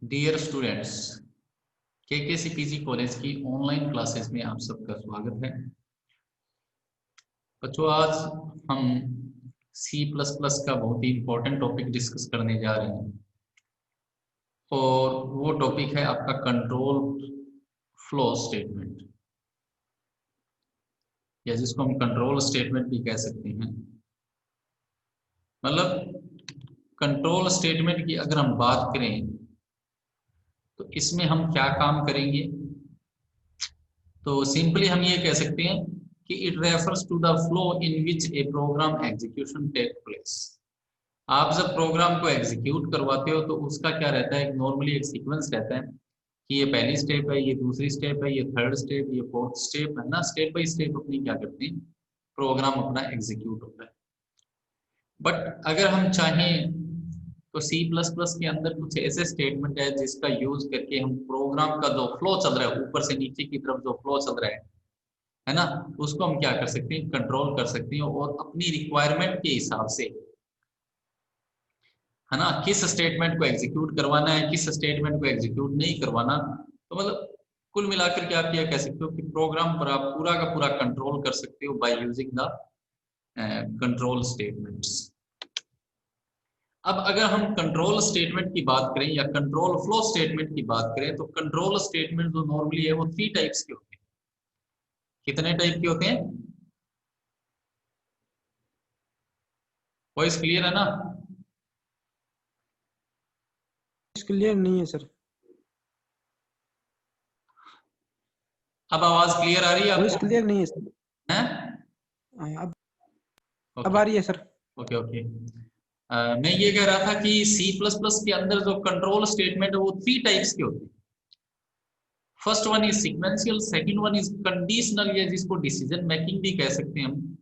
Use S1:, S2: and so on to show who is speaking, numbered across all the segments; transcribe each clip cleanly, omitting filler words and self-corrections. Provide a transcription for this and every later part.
S1: Dear students, केकेसीपीजी college की online classes में आप सबका स्वागत है। बच्चों, आज हम C++ का बहुत ही इम्पोर्टेंट टॉपिक डिस्कस करने जा रहे हैं और वो टॉपिक है आपका कंट्रोल फ्लो स्टेटमेंट, या जिसको हम कंट्रोल स्टेटमेंट भी कह सकते हैं। मतलब कंट्रोल स्टेटमेंट की अगर हम बात करें तो इसमें हम क्या काम करेंगे, तो सिंपली हम ये कह सकते हैं कि it refers to the flow in which a program execution take place. आप जब प्रोग्राम को एग्जीक्यूट करवाते हो तो उसका क्या रहता है, नॉर्मली एक सीक्वेंस रहता है कि ये पहली स्टेप है, ये दूसरी स्टेप है, ये थर्ड स्टेप, ये फोर्थ स्टेप है ना। स्टेप बाय स्टेप अपनी क्या करते हैं, प्रोग्राम अपना एग्जीक्यूट होता है। बट अगर हम चाहें तो C++ के अंदर कुछ ऐसे स्टेटमेंट है जिसका यूज करके हम प्रोग्राम का जो फ्लो चल रहा है, ऊपर से नीचे की तरफ जो फ्लो चल रहा है ना, उसको हम क्या कर सकते हैं, कंट्रोल कर सकते हैं और अपनी रिक्वायरमेंट के हिसाब से, है ना, किस स्टेटमेंट को एग्जीक्यूट करवाना है, किस स्टेटमेंट को एग्जीक्यूट नहीं करवाना। तो मतलब कुल मिलाकर के आप ये कह सकते हो कि प्रोग्राम पर आप पूरा का पूरा कंट्रोल कर सकते हो by using the control statements. अब अगर हम कंट्रोल स्टेटमेंट की बात करें या कंट्रोल फ्लो स्टेटमेंट की बात करें, तो कंट्रोल स्टेटमेंट जो नॉर्मली है वो 3 टाइप्स के होते हैं। कितने टाइप के होते हैं? वॉइस क्लियर है ना?
S2: क्लियर नहीं है सर।
S1: अब आवाज क्लियर आ रही है
S2: वॉइस
S1: आपको?
S2: क्लियर नहीं है सर।
S1: हैं?
S2: अब
S1: ओके
S2: आ रही है सर।
S1: Okay okay. मैं ये कह रहा था कि C++ के अंदर जो कंट्रोल स्टेटमेंट है वो 3 टाइप्स के होते हैं। First one is sequential, second one is conditional, या जिसको डिसीजन मेकिंग भी कह सकते हैं हम,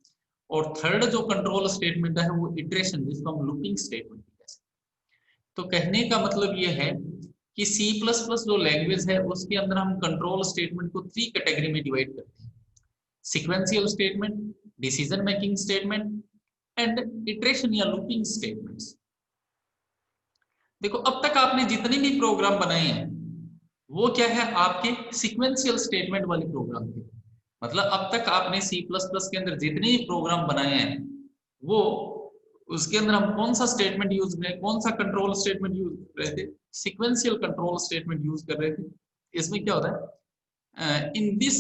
S1: और थर्ड जो कंट्रोल स्टेटमेंट है वो इटरेशन, जिसको हम लूपिंग स्टेटमेंट भी कह सकते हैं। तो कहने का मतलब ये है कि C++ जो लैंग्वेज है उसके अंदर हम कंट्रोल स्टेटमेंट को 3 कैटेगरी में डिवाइड करते हैं: sequential statement, decision making statement and iteration या लूपिंग स्टेटमेंट्स। देखो, अब तक आपने जितने भी प्रोग्राम बनाए हैं वो क्या है, आपके सीक्वेंशियल स्टेटमेंट वाले प्रोग्राम थे। मतलब अब तक आपने C++ के अंदर जितने भी प्रोग्राम बनाए हैं वो, उसके अंदर हम कौन सा स्टेटमेंट यूज कर रहे हैं, कौन सा कंट्रोल स्टेटमेंट यूज कर रहे थे? सीक्वेंशियल कंट्रोल स्टेटमेंट यूज कर रहे थे। इसमें क्या होता है, in this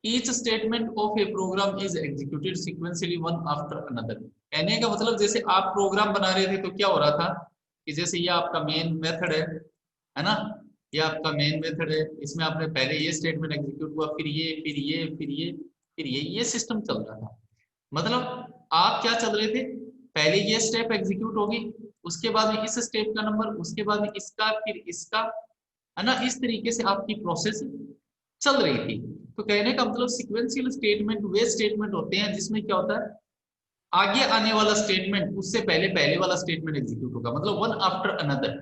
S1: each statement of a program is executed sequentially one after another। कहने का मतलब जैसे आप प्रोग्राम बना रहे थे तो क्या हो रहा था कि जैसे ये आपका मेन मेथड है ना, ये आपका मेन मेथड है, इसमें आपने पहले ये स्टेटमेंट एग्जीक्यूट हुआ, फिर ये, फिर ये, फिर ये, फिर ये सिस्टम चल रहा था। मतलब आप क्या चल रहे थे, पहले ये स्टेप एग्जीक्यूट होगी, उसके बाद में इस स्टेप का नंबर, उसके बाद में इसका, फिर इसका, है ना। इस तरीके से आपकी प्रोसेस चल रही थी। तो कहने का मतलब सीक्वेंशियल स्टेटमेंट वे स्टेटमेंट होते हैं जिसमें क्या होता है, आगे आने वाला स्टेटमेंट उससे पहले पहले वाला स्टेटमेंट एग्जीक्यूट होगा, मतलब वन आफ्टर अनदर,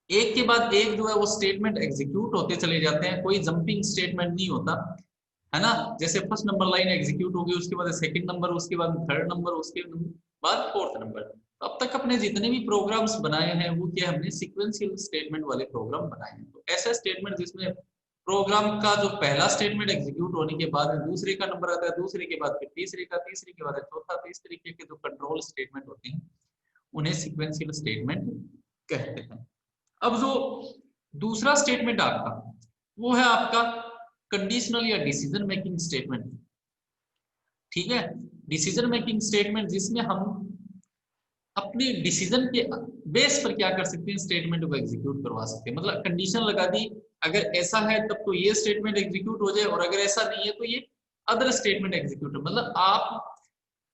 S1: एक के बाद एक जो है वो स्टेटमेंट एग्जीक्यूट होते चले जाते हैं। कोई जंपिंग स्टेटमेंट नहीं होता, है ना। जैसे फर्स्ट नंबर लाइन एग्जीक्यूट होगी, उसके बाद सेकंड नंबर, उसके बाद थर्ड नंबर, उसके बाद फोर्थ नंबर। तो अब तक अपने जितने भी प्रोग्राम्स बनाए हैं वो क्या, हमने सीक्वेंशियल स्टेटमेंट वाले प्रोग्राम बनाए हैं। तो ऐसा स्टेटमेंट जिसमें प्रोग्राम का जो पहला स्टेटमेंट एग्जीक्यूट होने के बाद दूसरे का नंबर आता है, दूसरे के बाद फिर तीसरे का, तीसरे के बाद चौथा, तो इस तरीके के जो कंट्रोल स्टेटमेंट होते हैं उन्हें सीक्वेंशियल स्टेटमेंट कहते हैं। अब जो दूसरा स्टेटमेंट आपका, वो है आपका कंडीशनल या डिसीजन मेकिंग स्टेटमेंट। ठीक है, डिसीजन मेकिंग स्टेटमेंट जिसमें हम अपने डिसीजन के बेस पर क्या कर सकते हैं, स्टेटमेंट को एग्जीक्यूट करवा सकते हैं। मतलब कंडीशन लगा दी, अगर ऐसा है तब तो ये स्टेटमेंट एग्जीक्यूट हो जाए, और अगर ऐसा नहीं है तो ये अदर स्टेटमेंट एग्जीक्यूट। मतलब आप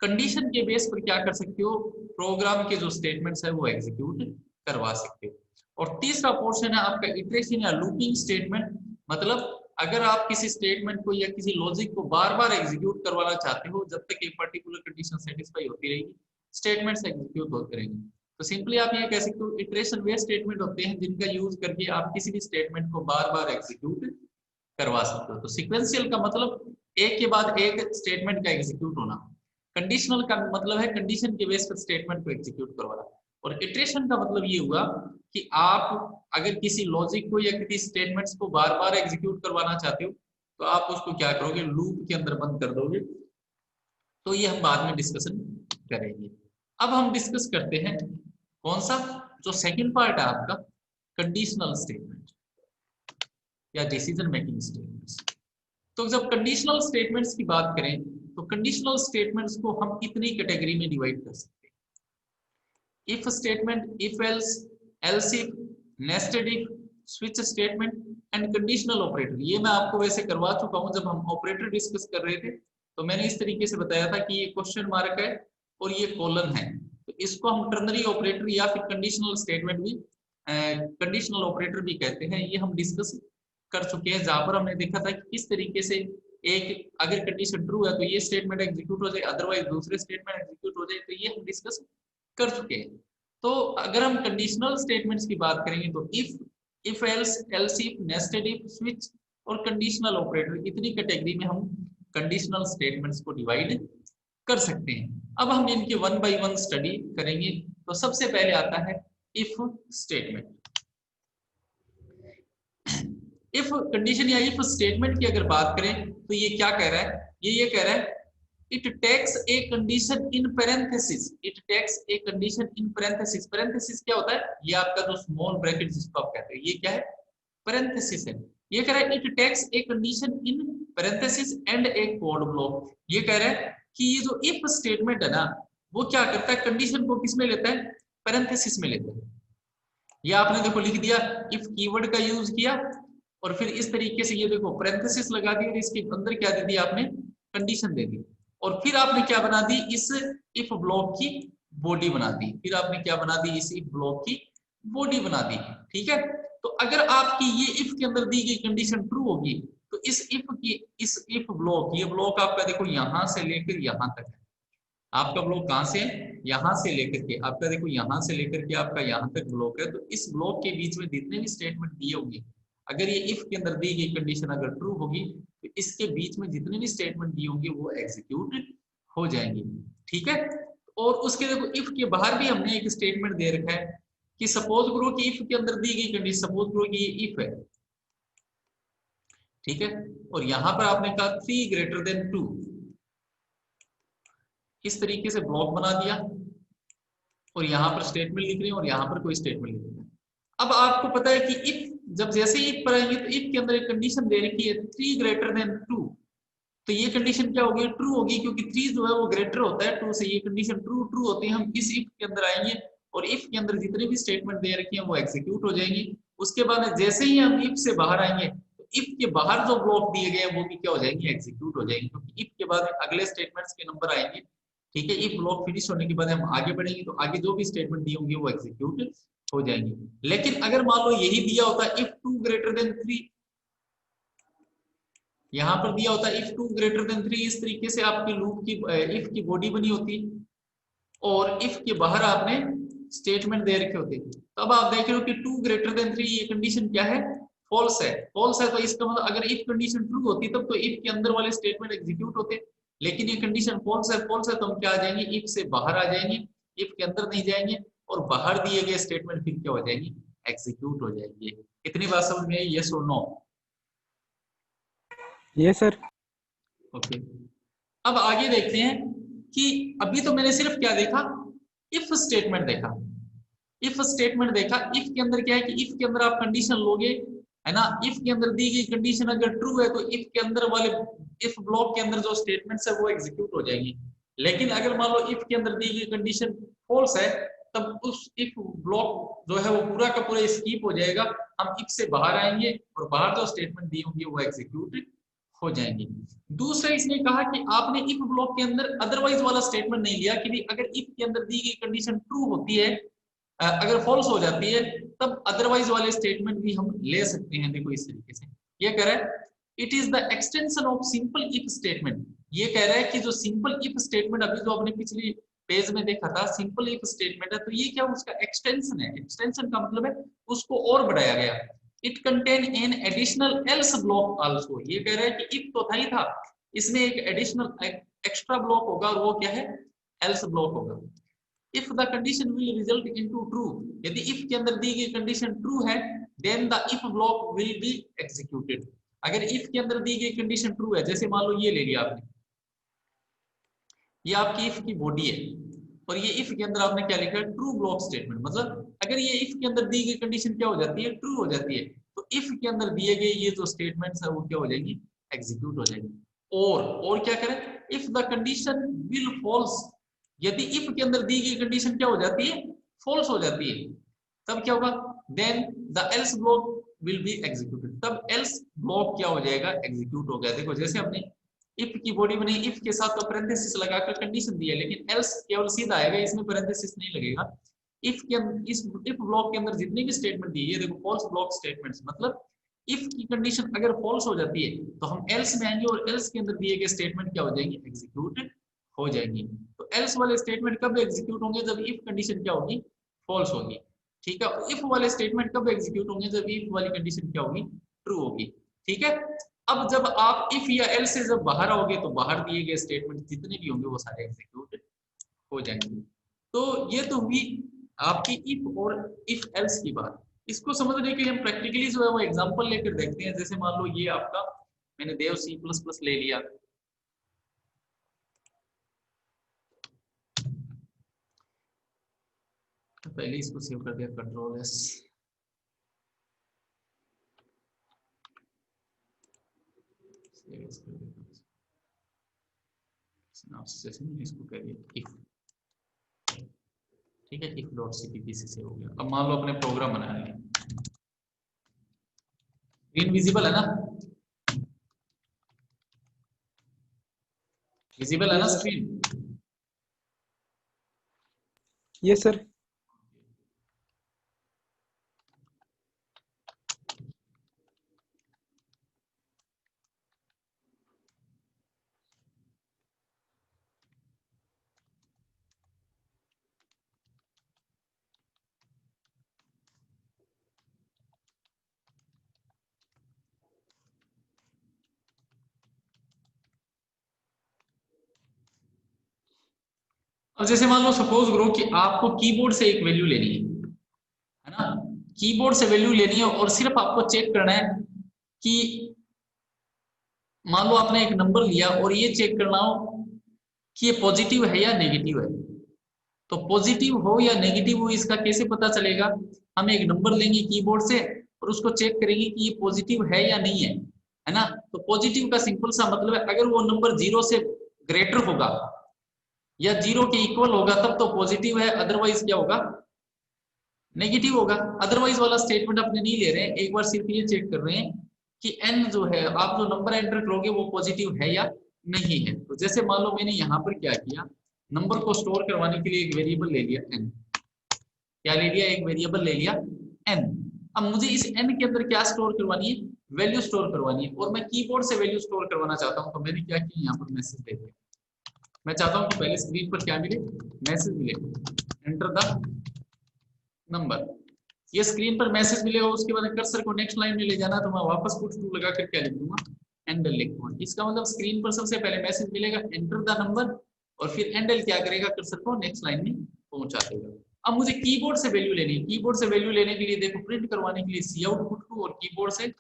S1: कंडीशन के बेस पर क्या कर सकते हो, प्रोग्राम के जो स्टेटमेंट्स है वो एग्जीक्यूट करवा सकते हो। और तीसरा पोर्शन है आपका इटरेशन या लूपिंग स्टेटमेंट। मतलब अगर आप किसी स्टेटमेंट को या किसी लॉजिक को बार बार एग्जीक्यूट करवाना चाहते हो, जब तक एक पर्टिकुलर कंडीशन सेटिस्फाई होती रहेगी स्टेटमेंट्स एग्जीक्यूट होते रहेंगे। तो सिंपली आप ये कह सकते हो इटरेशन वे स्टेटमेंट होते हैं जिनका यूज करके आप किसी भी स्टेटमेंट को बार बार एग्जीक्यूट करवा सकते हो। तो सीक्वेंशियल का मतलब एक के बाद एक स्टेटमेंट का एग्जीक्यूट होना, कंडीशनल का मतलब है कंडीशन के बेस पर स्टेटमेंट को एग्जीक्यूट करवाना। और इटरेशन का मतलब ये हुआ कि आप अगर किसी लॉजिक को या किसी स्टेटमेंट्स को बार बार एग्जीक्यूट करवाना चाहते हो तो आप उसको क्या करोगे, लूप के अंदर बंद कर दोगे। तो ये हम बाद में डिस्कशन करेंगे। अब हम डिस्कस करते हैं कौन सा, जो सेकंड पार्ट है आपका, कंडीशनल स्टेटमेंट या डिसीजन मेकिंग स्टेटमेंट्स। तो जब कंडीशनल स्टेटमेंट्स की बात करें तो कंडीशनल स्टेटमेंट्स को हम इतनी कैटेगरी में डिवाइड कर सकते हैं: if statement, if else, else if, nested if, switch statement and conditional operator. ये मैं आपको वैसे करवा चुका हूं जब हम ऑपरेटर डिस्कस कर रहे थे, तो मैंने इस तरीके से बताया था कि ये क्वेश्चन मार्क है और ये कोलन है, तो इसको हम टर्नरी ऑपरेटर या फिर कंडीशनल स्टेटमेंट भी, कंडीशनल ऑपरेटर भी कहते हैं। ये हम डिस्कस कर चुके हैं, जहां पर हमने देखा था कि किस तरीके से एक अगर कंडीशन ट्रू है तो ये स्टेटमेंट एग्जीक्यूट हो जाए, अदरवाइज दूसरे स्टेटमेंट एग्जीक्यूट हो जाए, तो ये हम डिस्कस कर चुके हैं। तो अगर हम कंडीशनल स्टेटमेंट्स की बात करेंगे तो if else, else if, nested if, switch और कंडीशनल ऑपरेटर, इतनी कैटेगरी में हम कंडीशनल स्टेटमेंट्स को डिवाइड कर सकते हैं। अब हम इनके वन बाय वन स्टडी करेंगे। तो सबसे पहले आता है इफ स्टेटमेंट। इफ कंडीशन या इफ स्टेटमेंट की अगर बात करें तो ये क्या कह रहा है, ये कह रहा है it takes a condition in parenthesis, it takes a condition in parenthesis. Parenthesis क्या होता है, ये आपका जो स्मॉल ब्रैकेट जिसको आप कहते हैं, ये क्या है, पैरेंथेसिस है। ये कह रहा है it takes a condition in parenthesis and a code block. ये कह रहा है कि ये जो इफ स्टेटमेंट है ना, वो क्या करता है, कंडीशन को किस में लेता है, पैरेंथेसिस में लेता है। ये आपने देखो लिख दिया, इफ कीवर्ड का यूज किया और फिर इस तरीके से ये देखो पैरेंथेसिस लगा दी और इसके अंदर क्या दे दिया आपने, कंडीशन दे दी, और फिर आपने क्या बना दी, इस इफ ब्लॉक की बॉडी बना दी, फिर आपने क्या बना दी, इस इफ ब्लॉक की बॉडी बना दी। ठीक है, तो अगर आपकी ये इफ के अंदर दी गई कंडीशन ट्रू होगी तो इस इफ ब्लॉक, ये ब्लॉक आपका देखो यहां से लेकर यहां तक है। आपका ब्लॉक कहां से है, यहां से लेकर के आपका देखो यहां से लेकर के आपका यहां तक ब्लॉक है। तो इस ब्लॉक के बीच में जितने भी स्टेटमेंट दिए होंगे, अगर ये इफ के अंदर दी गई कंडीशन अगर ट्रू होगी तो इसके बीच में जितने भी स्टेटमेंट दिए होंगे वो एग्जीक्यूट हो जाएंगे। ठीक है, और उसके देखो इफ के बाहर भी हमने एक स्टेटमेंट दे रखा है कि सपोज करो कि इफ के अंदर दी गई कंडीशन, सपोज करो कि ये इफ है, ठीक है, और यहां पर आपने कहा 3 ग्रेटर देन 2, इस तरीके से ब्लॉक बना दिया और यहाँ पर स्टेटमेंट लिख रहे हैं और यहाँ पर कोई स्टेटमेंट लिख रहे हैं। अब आपको पता है कि इफ, जब जैसे ही इफ पर आएंगे तो इफ के अंदर एक कंडीशन दे रखी है 3 ग्रेटर देन 2, तो ये कंडीशन क्या होगी, ट्रू होगी, क्योंकि 3 जो है वो ग्रेटर होता है 2 से, ये कंडीशन ट्रू होती है। हम इस इफ के अंदर आएंगे और इफ के अंदर जितने भी स्टेटमेंट दे रखी है वो एग्जीक्यूट हो जाएंगी। उसके बाद जैसे ही हम इफ से बाहर आएंगे तो इफ के बाहर जो ब्लॉक दिए गए हैं वो भी क्या हो जाएंगे, एग्जीक्यूट हो जाएंगे, क्योंकि इफ के बाद अगले स्टेटमेंट्स के नंबर आएंगे। ठीक है, इफ ब्लॉक फिनिश होने के बाद हम आगे बढ़ेंगे तो आगे जो भी स्टेटमेंट दिए होंगे वो एग्जीक्यूट हो जाएंगे। लेकिन अगर मान लो यही दिया होता इफ 2 ग्रेटर देन 3, यहां पर दिया होता इफ 2 ग्रेटर देन 3, इस तरीके से आपकी लूप की इफ की बॉडी बनी होती और इफ के बाहर आपने स्टेटमेंट दे रखे होते। तो अब आप देख रहे हो कि 2 ग्रेटर देन 3 ये कंडीशन क्या है, फॉल्स है। फॉल्स है तो इसका मतलब अगर इफ कंडीशन ट्रू होती तब तो इफ के अंदर वाले स्टेटमेंट एग्जीक्यूट होते, लेकिन ये कंडीशन फॉल्स है तो हम क्या आ जाएंगे, इफ से बाहर आ जाएंगे, इफ के अंदर नहीं जाएंगे और बाहर दिए गए स्टेटमेंट फिर क्या हो जाएंगे, एग्जीक्यूट हो जाएंगे। इतनी बात समझ में आई, यस और नो?
S2: ये सर।
S1: ओके, अब आगे देखते हैं कि अभी तो मैंने सिर्फ क्या देखा, इफ स्टेटमेंट देखा। इफ स्टेटमेंट देखा, इफ के अंदर क्या है कि इफ के अंदर आप कंडीशन लोगे, है ना, इफ के अंदर दी गई कंडीशन अगर ट्रू है तो इफ के अंदर वाले इफ ब्लॉक के अंदर जो स्टेटमेंट्स है वो एग्जीक्यूट हो जाएंगी। लेकिन अगर मान लो इफ के अंदर दी गई कंडीशन फॉल्स है तब उस इफ ब्लॉक जो है वो पूरा का पूरा स्किप हो जाएगा, हम इफ से बाहर आएंगे और बाहर जो स्टेटमेंट दी होंगी वो एग्जीक्यूट हो जाएंगी। दूसरा इसने कहा कि आपने इफ ब्लॉक के अंदर अदरवाइज वाला स्टेटमेंट नहीं लिया कि अगर इफ के अंदर दी गई कंडीशन ट्रू होती है, अगर फॉल्स हो जाती है तब अदरवाइज वाले स्टेटमेंट भी हम ले सकते हैं। देखो इस तरीके से ये कह रहा है it is the extension of simple if statement. ये कह रहा है कि जो सिंपल इफ स्टेटमेंट अभी जो आपने पिछली पेज में देखा था सिंपल इफ स्टेटमेंट है, तो ये क्या उसका एक्सटेंशन है। एक्सटेंशन का मतलब है उसको और बढ़ाया गया। It contain an additional else block also. ये कह रहा है कि इफ तो था ही था, इसमें एक एडिशनल एक्स्ट्रा ब्लॉक होगा और वो क्या है, एल्स ब्लॉक होगा। If the condition will result into true, यदि इफ के अंदर दी गई कंडीशन ट्रू है then the if block will be executed. अगर इफ के अंदर दी गई कंडीशन ट्रू है, जैसे मान लो ये ले लिया आपने, ये आपकी इफ की बॉडी है और ये इफ के अंदर आपने क्या लिखा है, ट्रू ब्लॉक स्टेटमेंट। मतलब अगर ये इफ के अंदर दी गई कंडीशन क्या हो जाती है, ट्रू हो जाती है, तो इफ के अंदर दिए गए ये जो स्टेटमेंट्स है वो क्या हो जाएंगी, एग्जीक्यूट हो जाएंगी। और क्या करें, if the condition will false, यदि इफ के अंदर दी गई कंडीशन क्या हो जाती है, फॉल्स हो जाती है, तब क्या होगा, then the else block will be executed, तब एल्स ब्लॉक क्या हो जाएगा, एग्जीक्यूट हो गया। देखो जैसे हमने इफ की बॉडी बनी, इफ के साथ तो पैरेंथेसिस लगाकर कंडीशन दी है, लेकिन एल्स केवल सीधा आएगा, इसमें पैरेंथेसिस नहीं लगेगा। इफ के इस इफ ब्लॉक के अंदर जितनी भी स्टेटमेंट दी है, देखो फॉल्स ब्लॉक स्टेटमेंट्स, मतलब इफ की कंडीशन अगर फॉल्स हो जाती है तो हम एल्स में आएंगे और एल्स के अंदर दिए गए स्टेटमेंट क्या हो जाएंगे, एग्जीक्यूट हो जाएंगी। तो एल्स वाले स्टेटमेंट कब एग्जीक्यूट होंगे, जब इफ कंडीशन क्या होगी, फॉल्स होगी। ठीक है, इफ वाले स्टेटमेंट कब एग्जीक्यूट होंगे, जब इफ वाली कंडीशन क्या होगी, ट्रू होगी। ठीक है, अब जब आप इफ या एल से जब बाहर आओगे तो बाहर दिए गए स्टेटमेंट जितने भी होंगे वो सारे एग्जीक्यूट हो जाएंगे। तो ये तो हुई आपकी इफ और इफ एल्स की बात। इसको समझने के लिए हम प्रैक्टिकली जो है वो एग्जांपल लेकर देखते हैं। जैसे मान लो ये आपका मैंने देव C++ ले लिया, तो पहले इसको सेव कर दिया, Ctrl+S, इसको कह दिया इफ। ठीक है, इफ डॉट cpp से सेव हो गया। अब मान लो अपने प्रोग्राम बना लिया, स्क्रीन विजिबल है ना, विजिबल है ना स्क्रीन?
S2: Yes sir.
S1: अब जैसे मान लो सपोज करो कि आपको कीबोर्ड से एक वैल्यू लेनी है ना, कीबोर्ड से वैल्यू लेनी है और सिर्फ आपको चेक करना है कि मान लो आपने एक नंबर लिया और ये चेक करना हो कि ये पॉजिटिव है या नेगेटिव है। तो पॉजिटिव हो या नेगेटिव हो इसका कैसे पता चलेगा, हम एक नंबर लेंगे कीबोर्ड से और उसको चेक करेंगे कि ये पॉजिटिव है या नहीं है ना। तो पॉजिटिव का सिंपल सा मतलब है, अगर वो नंबर 0 से ग्रेटर होगा या 0 के इक्वल होगा तब तो पॉजिटिव है, अदरवाइज क्या होगा, नेगेटिव होगा। अदरवाइज वाला स्टेटमेंट अपने नहीं ले रहे हैं, एक बार सिर्फ ये चेक कर रहे हैं कि n जो है, आप जो नंबर एंटर करोगे वो पॉजिटिव है या नहीं है। तो जैसे मान लो मैंने यहाँ पर क्या किया, नंबर को स्टोर करवाने के लिए एक वेरिएबल ले लिया n, क्या ले लिया, एक वेरिएबल ले लिया n। अब मुझे इस n के अंदर क्या स्टोर करवानी है, वैल्यू स्टोर करवानी है, और मैं कीबोर्ड से वैल्यू स्टोर करवाना चाहता हूँ। तो मैंने क्या किया, यहाँ पर मैसेज दे दिया। मैं चाहता हूँ कि पहले स्क्रीन पर क्या मिले, मैसेज मिले, एंटर द नंबर, ये स्क्रीन पर मैसेज मिलेगा। उसके बाद कर्सर को नेक्स्ट लाइन में ले जाना, तो मैं वापस पुट टू लगा कर क्या लिख दूंगा, एंडल लिख दूंगा। इसका मतलब स्क्रीन पर सबसे पहले मैसेज मिलेगा, एंटर द नंबर, और फिर एंडल क्या करेगा, कर्सर को नेक्स्ट लाइन में पहुंचा देगा। अब मुझे कीबोर्ड से वैल्यू लेनी है, कीबोर्ड से वैल्यू लेने के लिए देखो, प्रिंट करवाने के लिए सी आउट पुट टू और कीबोर्ड से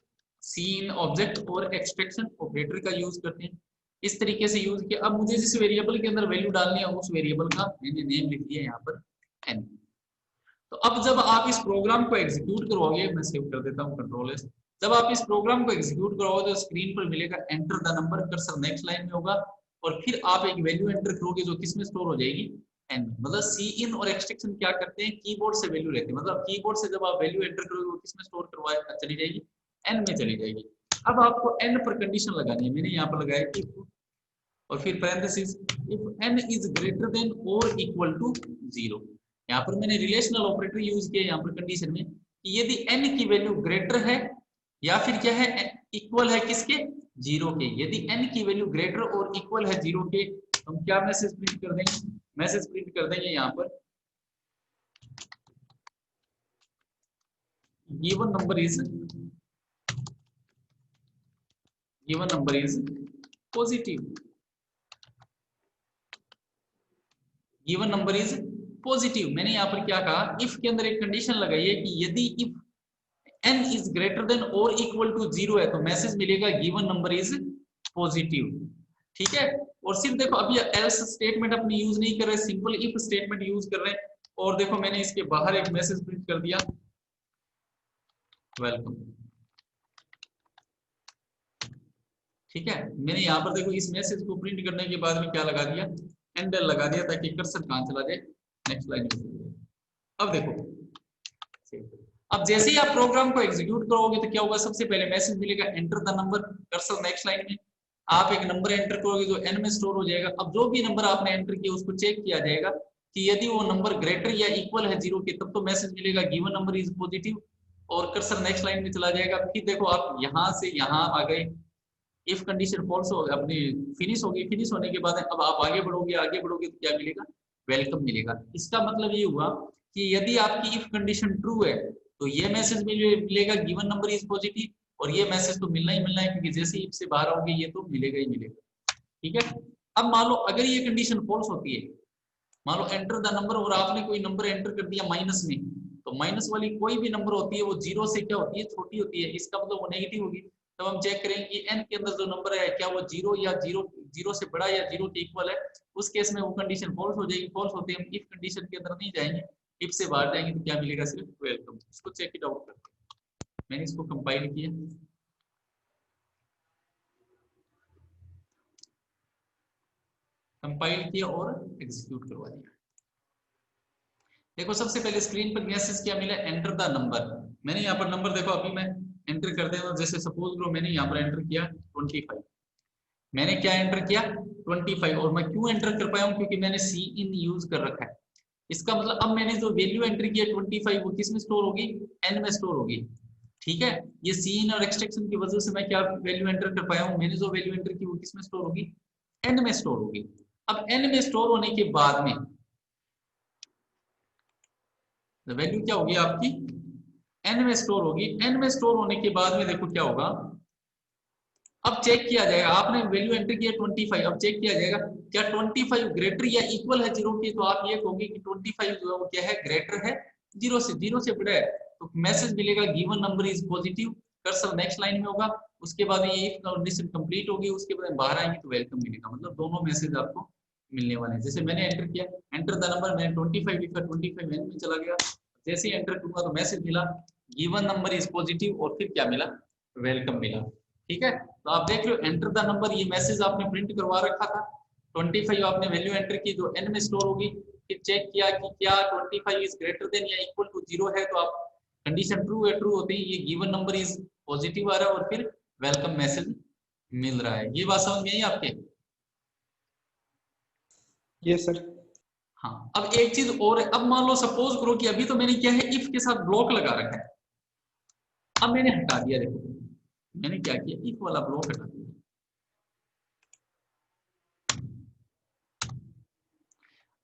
S1: सीन ऑब्जेक्ट और एक्सट्रैक्शन ऑपरेटर का यूज करते हैं। इस तरीके से यूज किया। अब मुझे जिस वेरिएबल के अंदर वैल्यू डालनी है उस वेरिएबल का मैंने नेम लिख दिया यहाँ पर n। तो अब जब आप इस प्रोग्राम को एग्जीक्यूट करोगे, मैं सेव कर देता हूँ Ctrl+S, जब आप इस प्रोग्राम को एग्जीक्यूट करोगे तो स्क्रीन पर मिलेगा enter the number, cursor next line में होगा और फिर आप एक वैल्यू एंटर करोगे जो किसमें स्टोर हो जाएगी, n। मतलब सी इन और एक्सट्रैक्शन क्या करते हैं, कीबोर्ड से वैल्यू लेते हैं। मतलब कीबोर्ड से जब आप वैल्यू एंटर करोगे वो किसमें स्टोर करवाए चली जाएगी, n में चली जाएगी। अब आपको n पर कंडीशन लगानी है, मैंने यहाँ पर लगाया कि और फिर parenthesis if n is greater then और इक्वल टू 0। यहाँ पर मैंने रिलेशनल ऑपरेटर यूज किया यहाँ पर कंडीशन में कि यदि n की वैल्यू ग्रेटर है या फिर क्या है, इक्वल है किसके, 0 के। यदि n की वैल्यू ग्रेटर और इक्वल है 0 के, तो हम क्या मैसेज प्रिंट कर देंगे, मैसेज प्रिंट कर देंगे यहाँ पर given number is positive, given number is positive. मैंने यहाँ पर क्या कहा, इफ के अंदर एक कंडीशन लगाई है कि यदि if n is greater then और इक्वल टू 0 है तो मैसेज मिलेगा गिवन नंबर इज पॉजिटिव। ठीक है, और सिर्फ देखो अभी एल्स स्टेटमेंट अपने यूज नहीं कर रहे, सिंपल इफ स्टेटमेंट यूज कर रहे हैं। और देखो मैंने इसके बाहर एक मैसेज प्रिंट कर दिया, वेलकम। ठीक है, मैंने यहाँ पर देखो इस मैसेज को प्रिंट करने के बाद में क्या लगा दिया, एंडर लगा दिया, ताकि कर्सर कहां चला जाए, नेक्स्ट लाइन में। अब देखो, अब जैसे ही आप प्रोग्राम को एग्जीक्यूट करोगे तो क्या होगा, सबसे पहले मैसेज मिलेगा enter the number, cursor next line में आप एक नंबर एंटर करोगे जो n में स्टोर हो जाएगा। अब जो भी नंबर आपने एंटर किया उसको चेक किया जाएगा कि यदि वो नंबर ग्रेटर या इक्वल है 0 के, तब तो मैसेज मिलेगा गिवन नंबर इज पॉजिटिव, और कर्सर नेक्स्ट लाइन में चला जाएगा। फिर देखो आप यहां से यहां आ गए, इफ कंडीशन फॉल्स हो अपनी फिनिश होगी, फिनिश होने के बाद अब आप आगे बढ़ोगे तो क्या मिलेगा, वेलकम मिलेगा। इसका मतलब ये हुआ कि यदि आपकी इफ कंडीशन ट्रू है तो ये मैसेज मिलेगा गिवन नंबर इज पॉजिटिव, और ये मैसेज तो मिलना ही मिलना है, क्योंकि जैसे इफ से बाहर आओगे ये तो मिलेगा ही मिलेगा। ठीक है, अब मान लो अगर ये कंडीशन फॉल्स होती है, मान लो एंटर द नंबर और आपने कोई नंबर एंटर कर दिया माइनस में, तो माइनस वाली कोई भी नंबर होती है वो 0 से क्या होती है, छोटी होती है, इसका मतलब वो नेगेटिव होगी। तब हम चेक करेंगे कि n के अंदर जो नंबर है क्या वो 0 या 0 से बड़ा या 0 के इक्वल है। उस केस में वो कंडीशन फॉल्स हो जाएगी। फॉल्स होते हम इफ कंडीशन के अंदर नहीं जाएंगे, इफ से बाहर जाएंगे तो क्या मिलेगा, सिर्फ वेलकम। इसको चेक इट आउट करते हैं। मैंने इसको कंपाइल किया, और एग्जीक्यूट करवा दिया। देखो सबसे पहले स्क्रीन पर मैसेज क्या मिला, एंटर द नंबर। मैंने यहाँ पर नंबर देखो अभी मैं एंटर कर देता हूँ, जैसे सपोज करो मैंने यहाँ पर एंटर किया 25। मैंने क्या एंटर किया 25, और मैं क्यों एंटर कर पाया हूँ, क्योंकि मैंने सी इन यूज कर रखा है। इसका मतलब अब मैंने जो वैल्यू एंटर किया 25 वो किस में स्टोर होगी, एन में स्टोर होगी। ठीक है, ये सी इन और एक्सट्रैक्शन की वजह से मैं क्या वैल्यू एंटर कर पाया हूँ, मैंने जो वैल्यू एंटर की वो किस में स्टोर होगी, एन में स्टोर होगी। अब एन में स्टोर होने के बाद में वैल्यू क्या होगी आपकी, एन में स्टोर होगी। एन में स्टोर होने के बाद में देखो क्या होगा, अब चेक किया जाएगा, आपने वैल्यू एंटर किया 25, अब चेक किया जाएगा क्या 25 ग्रेटर या इक्वल है 0 के, तो आप ये कहोगे कि 25 जो है वो क्या है, ग्रेटर है 0 से, 0 से बड़ा है, तो मैसेज मिलेगा given number is positive. Cursor next line में होगा, उसके बाद ये इफ कंडीशन कंप्लीट होगी, उसके बाद बाहर आएंगे तो वेलकम मिलेगा। मतलब दोनों मैसेज आपको मिलने वाले हैं। जैसे मैंने एंटर किया, एंटर द नंबर, मैंने 25 लिखा, 25 एन में चला गया, जैसे ही एंटर करूंगा तो मैसेज मिला गिवन नंबर इज पॉजिटिव, और फिर क्या मिला, वेलकम मिला। ठीक है, तो आप देख लो एंटर द नंबर, ये मैसेज आपने प्रिंट करवा रखा था। 25 आपने वैल्यू एंटर की जो एन में स्टोर होगी, फिर चेक किया कि क्या 25 इज ग्रेटर देन या इक्वल टू 0 है, तो आप कंडीशन ट्रू है, ट्रू होते ही ये गिवन नंबर इज पॉजिटिव आ रहा है, और फिर वेलकम मैसेज मिल रहा है। ये बात समझ में आई आपके?
S2: Yes sir.
S1: हाँ, अब एक चीज और है, अब मान लो सपोज करो कि अभी तो मैंने क्या है, इफ के साथ ब्लॉक लगा रखा है, अब मैंने हटा दिया। देखो मैंने क्या किया, इफ वाला ब्लॉक हटा दिया।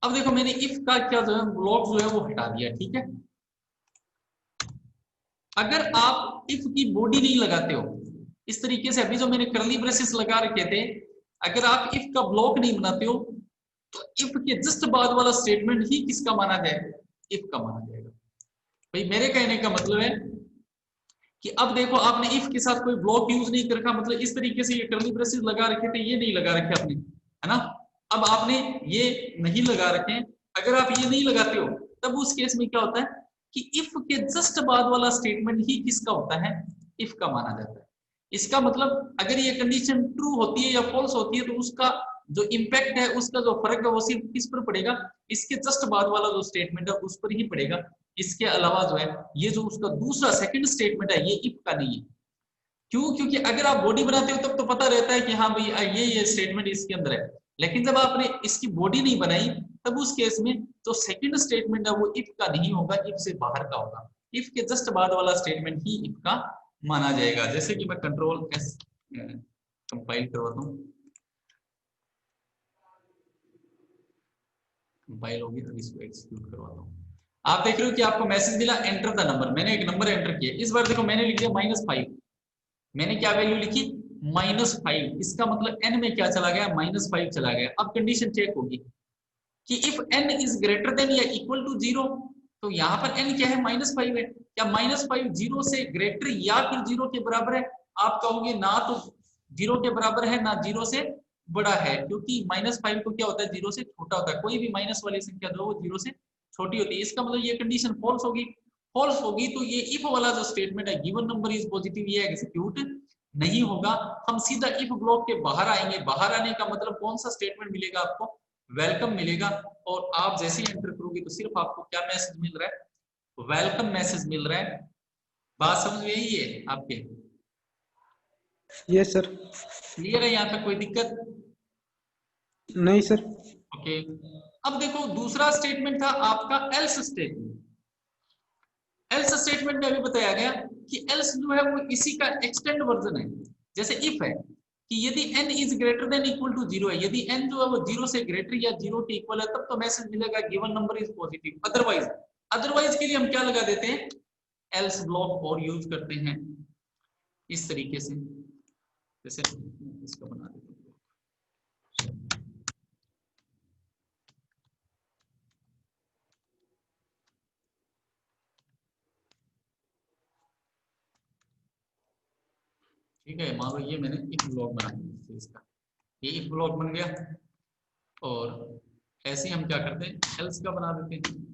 S1: अब देखो मैंने इफ का क्या जो है ब्लॉक जो है वो हटा दिया। ठीक है, अगर आप इफ की बॉडी नहीं लगाते हो इस तरीके से, अभी जो मैंने करली ब्रेसेस लगा रखे थे, अगर आप इफ का ब्लॉक नहीं बनाते हो तो इफ के जस्ट बाद वाला स्टेटमेंट ही किसका माना जाएगा, इफ का माना जाएगा। भाई मेरे कहने का मतलब है कि अब देखो आपने इफ के साथ कोई ब्लॉक यूज नहीं कर रखा, मतलब इस तरीके से ये करली ब्रेसेस लगा रखे थे, ये नहीं लगा रखे आपने, है ना। अब आपने ये नहीं लगा रखे, अगर आप ये नहीं लगाते हो तब उस केस में क्या होता है कि इफ के जस्ट बाद वाला स्टेटमेंट ही किसका होता है, इफ का माना जाता है। इसका मतलब अगर ये कंडीशन ट्रू होती है या फॉल्स होती है तो उसका जो इम्पैक्ट है, उसका जो फर्क है वो सिर्फ किस पर पड़ेगा, इसके जस्ट बाद वाला जो स्टेटमेंट है उस पर ही पड़ेगा। इसके अलावा जो है ये जो उसका दूसरा सेकंड स्टेटमेंट है ये इफ का नहीं है। क्यों? क्योंकि अगर आप बॉडी बनाते हो तब तो पता रहता है कि हाँ भाई ये स्टेटमेंट इसके अंदर है, लेकिन जब आपने इसकी बॉडी नहीं बनाई तब उस केस में जो सेकंड स्टेटमेंट है वो इफ का नहीं होगा, इफ से बाहर का होगा। इफ के जस्ट बाद वाला स्टेटमेंट ही इफ का माना जाएगा। जैसे कि मैं कंट्रोल एस कंपाइल करवाता हूँ, कंपाइल होगी तो इसको एग्जीक्यूट करवाता हूँ। आप देख रहे हो कि आपको मैसेज मिला एंटर द नंबर, मैंने एक नंबर एंटर किया, इस बार देखो मैंने लिख दिया -5। मैंने क्या वैल्यू लिखी, -5। इसका मतलब n में क्या चला गया, -5 चला गया। अब कंडीशन चेक होगी, कि if n is greater then या इक्वल टू 0, तो यहाँ पर n क्या है -5 है। क्या -5 0 से ग्रेटर या फिर 0 के बराबर है? आप कहोगे ना तो 0 के बराबर है ना 0 से बड़ा है, क्योंकि -5 को क्या होता है 0 से छोटा होता है। कोई भी माइनस वाली संख्या दो वो 0 से छोटी होती है। इसका मतलब ये कंडीशन फॉल्स होगी। फॉल्स होगी तो ये इफ वाला जो स्टेटमेंट है गिवन नंबर इज पॉजिटिव ये एग्जीक्यूट नहीं होगा। हम सीधा इफ ब्लॉक के बाहर आएंगे। बाहर आने का मतलब कौन सा स्टेटमेंट मिलेगा आपको? वेलकम मिलेगा। और आप जैसे ही एंटर करोगे तो सिर्फ आपको क्या मैसेज मिल रहा है? वेलकम मैसेज मिल रहा है। बात समझ में यही है आपके?
S2: Yes sir.
S1: क्लियर है? यहाँ तक कोई दिक्कत?
S2: नहीं सर।
S1: ओके। अब देखो दूसरा स्टेटमेंट था आपका एल्स स्टेटमेंट। एल्स स्टेटमेंट में अभी बताया गया कि एल्स जो है वो इसी का एक्सटेंड वर्जन है। जैसे इफ है कि यदि n is greater than equal to 0 है, यदि n जो है वो 0 से ग्रेटर या 0 के इक्वल है तब तो मैसेज मिलेगा given number is positive. Otherwise, otherwise के लिए हम क्या लगा देते हैं? एल्स ब्लॉक और यूज करते हैं इस तरीके से। जैसे इसका बना देते हैं। ठीक है, मान लो ये मैंने इफ ब्लॉक बना दिया इसका, ये इफ ब्लॉक बन गया। और ऐसे ही हम क्या करते हैं एल्स का बना देते हैं।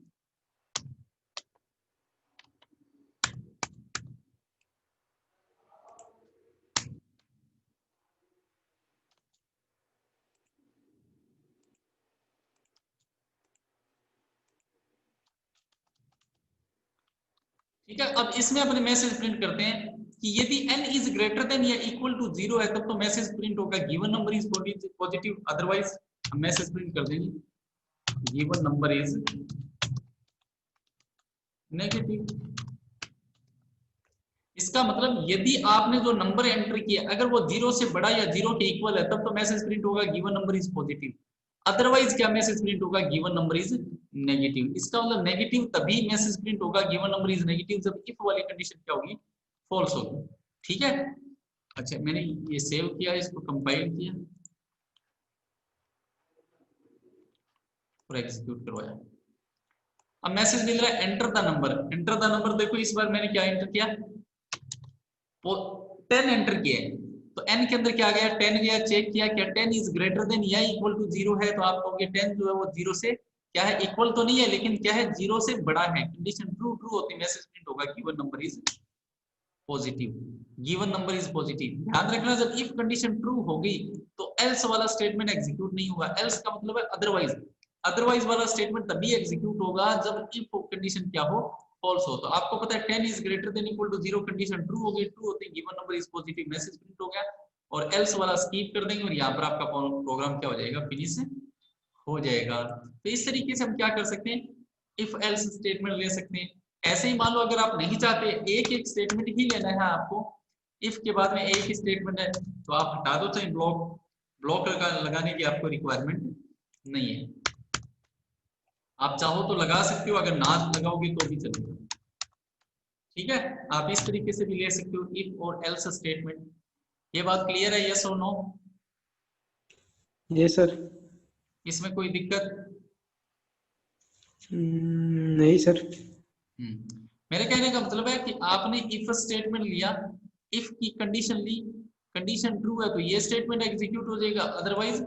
S1: ठीक है, अब इसमें अपने मैसेज प्रिंट करते हैं कि यदि n इज ग्रेटर देन या इक्वल टू 0 है तब तो मैसेज प्रिंट होगा given number is positive. Otherwise हम मैसेज प्रिंट कर देंगे गिवन नंबर इज नेगेटिव। इसका मतलब यदि आपने जो नंबर एंटर किया अगर वो 0 से बड़ा या 0 के इक्वल है तब तो मैसेज प्रिंट होगा given number is positive. Otherwise क्या मैसेज प्रिंट होगा? Given number is negative. इसका मतलब नेगेटिव तभी मैसेज प्रिंट होगा गिवन नंबर इज नेगेटिव जब इफ वाली कंडीशन क्या होगी? फॉल्स होगी। ठीक है। अच्छा, मैंने ये सेव किया, इसको कंपाइल किया और एग्जीक्यूट करवाया। अब मैसेज मिल रहा है enter the number. Enter the number देखो इस बार मैंने क्या एंटर किया? वो 10 एंटर किया है। तो n के अंदर क्या आ गया? 10 गया। चेक किया क्या 10 इज ग्रेटर देन या इक्वल टू 0 है, तो आप कहोगे 10 जो है वो 0 से क्या है? इक्वल तो नहीं है लेकिन क्या है? 0 से बड़ा है। कंडीशन ट्रू ट्रू होती मैसेज प्रिंट होगा given number is positive. Given number is positive. ध्यान रखना जब इफ कंडीशन ट्रू होगी तो एल्स वाला स्टेटमेंट एग्जीक्यूट नहीं होगा। एल्स का मतलब है अदरवाइज। अदरवाइज वाला स्टेटमेंट तभी एग्जीक्यूट होगा जब इफ कंडीशन क्या हो? फॉल्स हो। तो आपको पता है 10 is greater than equal to 0 condition true हो गई। ट्रू होते given number is positive message print हो गया। और एल्स वाला स्किप कर देंगे और यहाँ पर आपका प्रोग्राम क्या हो जाएगा? फिनिश हो जाएगा। तो इस तरीके से हम क्या कर सकते हैं? इफ एल्स स्टेटमेंट ले सकते हैं। ऐसे ही मान लो अगर आप नहीं चाहते एक एक स्टेटमेंट ही लेना है आपको, इफ के बाद में एक ही स्टेटमेंट है तो आप हटा दो, चाहे ब्लॉक ब्लॉक लगाने की आपको रिक्वायरमेंट नहीं है। आप चाहो तो लगा सकते हो, अगर ना लगाओगे तो भी चलेगा। ठीक है, आप इस तरीके से भी ले सकते हो इफ और एल्स स्टेटमेंट। ये बात क्लियर है? यस और नो?
S2: ये सर।
S1: इसमें कोई दिक्कत?
S2: नहीं सर।
S1: मेरे कहने का मतलब है कि आपने इफ स्टेटमेंट लिया, इफ की कंडीशन ली, कंडीशन ट्रू है तो ये स्टेटमेंट एग्जीक्यूट हो जाएगा, अदरवाइज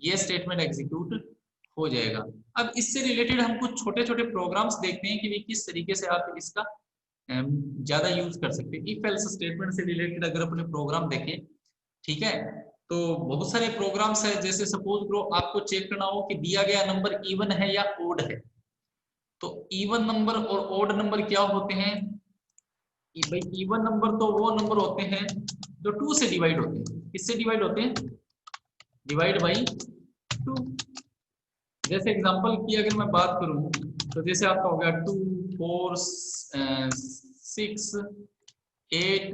S1: ये स्टेटमेंट एग्जीक्यूट हो जाएगा। अब इससे रिलेटेड हम कुछ छोटे छोटे प्रोग्राम्स देखते हैं कि किस तरीके से आप इसका ज्यादा यूज कर सकते हैं। इफ एल्स स्टेटमेंट से रिलेटेड अगर अपने प्रोग्राम देखें, ठीक है, तो बहुत सारे प्रोग्राम्स है। जैसे सपोज करो आपको चेक करना हो कि दिया गया नंबर इवन है या ओड है, तो इवन नंबर और ओड नंबर क्या होते हैं? भाई इवन नंबर तो वो नंबर होते हैं जो 2 से डिवाइड होते हैं। किससे डिवाइड होते हैं? Divide by 2। जैसे एग्जांपल की अगर मैं बात करूं तो जैसे आपका हो गया 2 4 6 8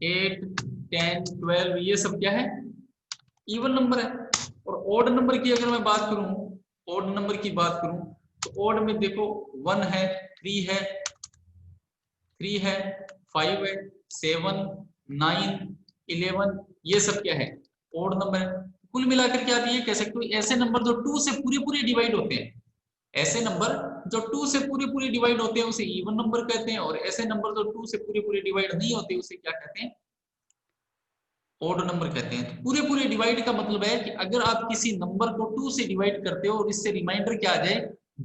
S1: 8 10 12, ये सब क्या है? इवन नंबर है। और ओड नंबर की अगर मैं बात करूं, ओड नंबर की बात करूं तो ओड में देखो 1 है, 3 है, 5 है, 7 9 11, ये सब क्या है? ओड नंबर है। कुल मिलाकर के आप ये कह सकते हो ऐसे नंबर जो 2 से पूरे पूरे डिवाइड होते हैं, ऐसे नंबर जो 2 से पूरे पूरे डिवाइड होते हैं उसे इवन नंबर कहते हैं, और ऐसे नंबर जो 2 से पूरे पूरे डिवाइड नहीं होते उसे क्या कहते हैं, ओड नंबर कहते हैं। तो पूरे पूरे डिवाइड का मतलब है कि अगर आप किसी नंबर को 2 से डिवाइड करते हो और इससे रिमाइंडर क्या आ जाए,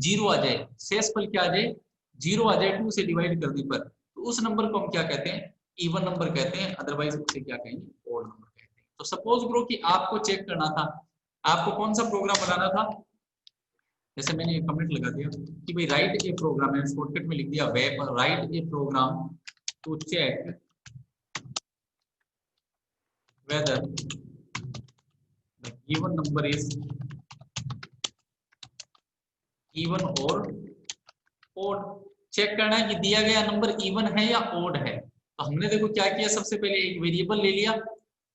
S1: 0 आ जाए, शेषफल क्या आ जाए, 0 आ जाए 2 से डिवाइड करने पर, तो उस नंबर को हम क्या कहते हैं, इवन नंबर कहते हैं, अदरवाइज उसे क्या कहेंगे, ओड नंबर कहते हैं। तो सपोज करो कि आपको चेक करना था, आपको कौन सा प्रोग्राम बनाना था, जैसे मैंने एक कमेंट लगा दिया कि भाई राइट ए प्रोग्राम, मैंने शॉर्टकट में लिख दिया वेब, write a program to check whether the given number is even or odd। Check करना है कि दिया गया नंबर इवन है या ओड है। तो हमने देखो क्या किया, सबसे पहले एक वेरिएबल ले लिया,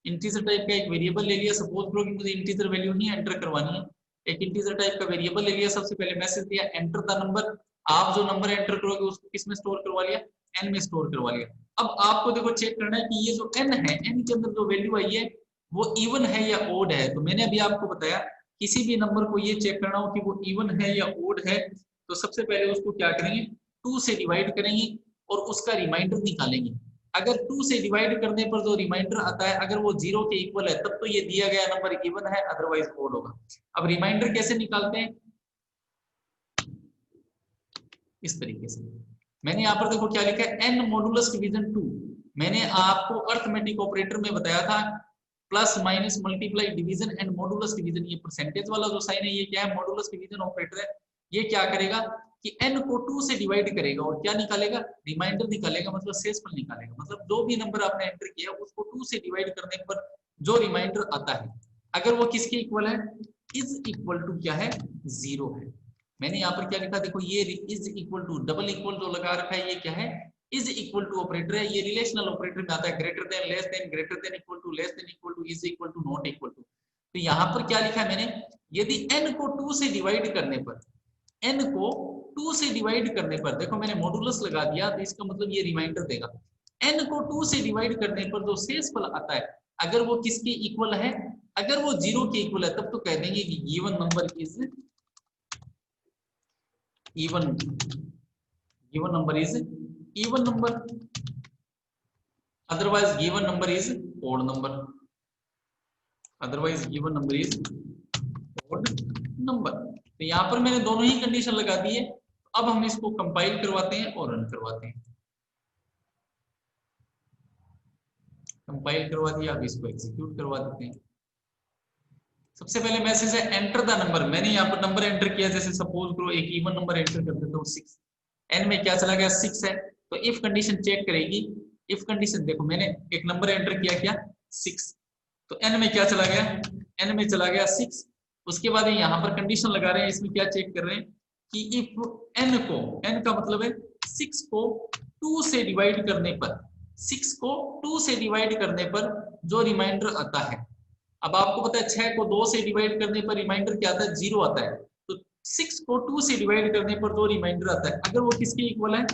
S1: इंटीजर टाइप का एक वेरिएबल ले लिया। सपोज करो कि मुझे इंटीजर वैल्यू नहीं एंटर करवानी है, एक इंटीजर टाइप का वेरिएबल ले लिया। सबसे पहले मैसेज दिया एंटर द नंबर, आप जो नंबर एंटर करोगे उसको किस में स्टोर करवा लिया, एन में स्टोर करवा लिया। अब आपको देखो चेक करना है कि ये जो एन है, एन के अंदर जो वैल्यू आई है वो इवन है या ओड है। तो मैंने अभी आपको बताया किसी भी नंबर को ये चेक करना हो कि वो इवन है या ओड है, तो सबसे पहले उसको क्या करेंगे, 2 से डिवाइड करेंगे और उसका रिमाइंडर निकालेंगे। अगर 2 से डिवाइड करने पर जो रिमाइंडर आता है अगर वो 0 के इक्वल है तब तो ये दिया गया नंबर इवन है, अदरवाइज ओड होगा। अब रिमाइंडर कैसे निकालते हैं, इस तरीके से। मैंने यहाँ पर देखो क्या लिखा है, एन मॉडुलस डिवीजन 2। मैंने आपको अर्थमेटिक ऑपरेटर में बताया था plus minus multiply division and modulus division. ये परसेंटेज वाला जो साइन है ये क्या है, मॉडुलस डिवीजन ऑपरेटर है। ये क्या करेगा कि n को 2 से डिवाइड करेगा और क्या निकालेगा, रिमाइंडर निकालेगा, मतलब शेषफल निकालेगा। मतलब जो भी नंबर आपने एंटर किया उसको 2 से डिवाइड करने पर जो रिमाइंडर आता है अगर वो किसके इक्वल है, इज इक्वल टू क्या है, 0 है। मैंने यहाँ पर क्या लिखा देखो, ये is equal to double equal जो लगा रखा है ये क्या है, इज इक्वल टू ऑपरेटर है। ये रिलेशनल ऑपरेटर में आता है, greater than, less than, greater than, equal to, less than, equal to, is equal to, not equal to. तो यहाँ पर क्या लिखा है मैंने, यदि n को 2 से डिवाइड करने पर, n को 2 से डिवाइड करने पर, देखो मैंने मॉडुलस लगा दिया तो इसका मतलब ये रिमाइंडर देगा। n को 2 से डिवाइड करने पर जो शेषफल आता है अगर वो किसके इक्वल है, अगर वो 0 के इक्वल है तब तो कह देंगे कि given number is even, given number is even number, otherwise given number is odd number, otherwise given number is odd number। तो यहाँ पर मैंने दोनों ही कंडीशन लगा दी है। अब हम इसको कंपाइल करवाते हैं और रन करवाते हैं। कंपाइल करवा दिया, अब इसको एग्जीक्यूट करवा देते हैं। सबसे पहले मैसेज है एंटर द नंबर। मैंने यहाँ पर नंबर एंटर किया, जैसे सपोज करो एक इवन नंबर एंटर कर देता हूँ 6, एन में क्या चला गया, 6 है। तो इफ कंडीशन चेक करेगी, इफ कंडीशन देखो मैंने एक नंबर एंटर किया क्या, 6, तो एन में क्या चला गया, एन में चला गया 6। उसके बाद यहाँ पर कंडीशन लगा रहे हैं, इसमें क्या चेक कर रहे हैं कि इफ एन को, एन का मतलब है 6 को 2 से डिवाइड करने पर, 6 को 2 से डिवाइड करने पर जो रिमाइंडर आता है, अब आपको पता है 6 को 2 से डिवाइड करने पर रिमाइंडर क्या आता है, 0 आता है। तो 6 को 2 से डिवाइड करने पर जो रिमाइंडर आता है अगर वो किसके इक्वल है,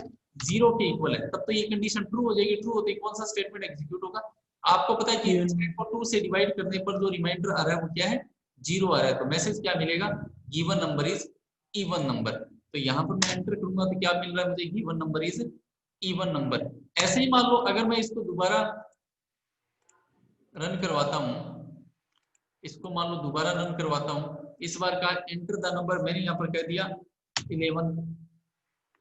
S1: 0 के इक्वल है, तब तो ये कंडीशन ट्रू हो जाएगी। ट्रू होते ही कौन सा स्टेटमेंट एग्जीक्यूट होगा, आपको पता है कि 6 को 2 से डिवाइड करने पर जो रिमाइंडर आ रहा है वो क्या है, 0 आ रहा है। तो मैसेज क्या मिलेगा, given number is even number. तो यहाँ पर मैं एंटर करूंगा तो क्या मिल रहा है मुझे, given number is even number. ऐसे ही मान लो अगर मैं इसको दोबारा रन करवाता हूँ, इसको मान लो दोबारा रन करवाता हूँ, इस बार का एंटर द नंबर मैंने यहाँ पर कह दिया 11।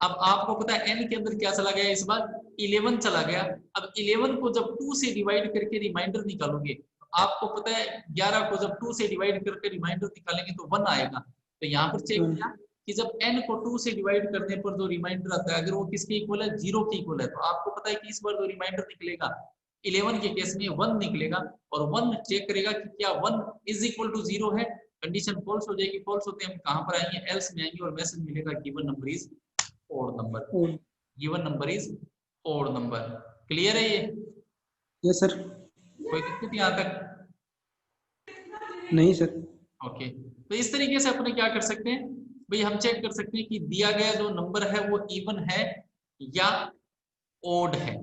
S1: अब आपको पता है n के अंदर क्या चला गया, इस बार 11 चला गया। अब 11 को जब 2 से डिवाइड करके रिमाइंडर निकालोगे, आपको पता है 11 को जब 2 से डिवाइड करके रिमाइंडर निकालेंगे तो 1 आएगा। तो यहाँ पर चेक किया कि जब n को 2 से डिवाइड करने पर जो रिमाइंडर आता है अगर वो किसके इक्वल है, 0 के इक्वल है, तो आपको पता है कि इस बार जो रिमाइंडर निकलेगा 11 के केस में 1 निकलेगा। और 1 चेक करेगा कि क्या 1 इज इक्वल टू 0 है, कंडीशन फॉल्स हो जाएगी। फॉल्स होते हम कहां पर आएंगे, एल्स में आएंगे और मैसेज मिलेगा given number is odd number, given number is odd number. Clear है ये?
S2: Yes sir.
S1: कोई दिक्कत यहाँ तक?
S2: नहीं सर।
S1: ओके, तो इस तरीके से अपने क्या कर सकते हैं भाई, हम चेक कर सकते हैं कि दिया गया जो नंबर है वो इवन है या ओड है।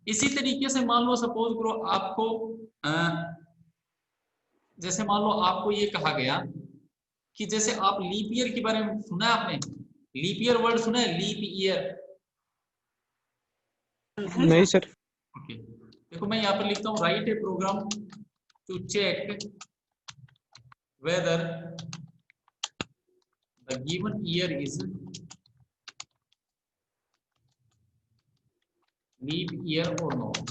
S1: इसी तरीके से मान लो सपोज करो आपको जैसे मान लो आपको ये कहा गया कि जैसे आप लीप ईयर के बारे में सुना है आपने, लीप ईयर वर्ड सुना है, लीप ईयर?
S2: नहीं सर।
S1: ओके, देखो मैं यहाँ पर लिखता हूँ, write a program to check whether the given year is leap year और नॉट।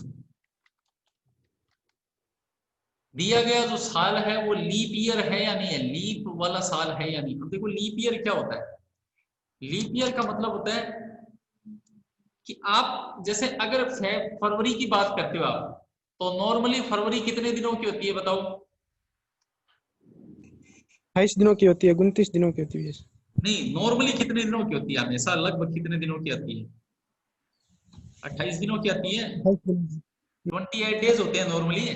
S1: दिया गया जो साल है वो लीप ईयर है या नहीं है, लीप वाला साल है या नहीं। अब देखो लीप ईयर क्या होता है, लीप ईयर का मतलब होता है कि आप जैसे अगर फरवरी की बात करते हो आप, तो नॉर्मली फरवरी कितने दिनों की होती है बताओ?
S2: 28 दिनों की होती है, 29 दिनों की होती है।
S1: नहीं, नॉर्मली कितने दिनों की होती है, हमेशा लगभग कितने दिनों की आती है? 28 दिनों की आती है। 28 डेज होते हैं नॉर्मली।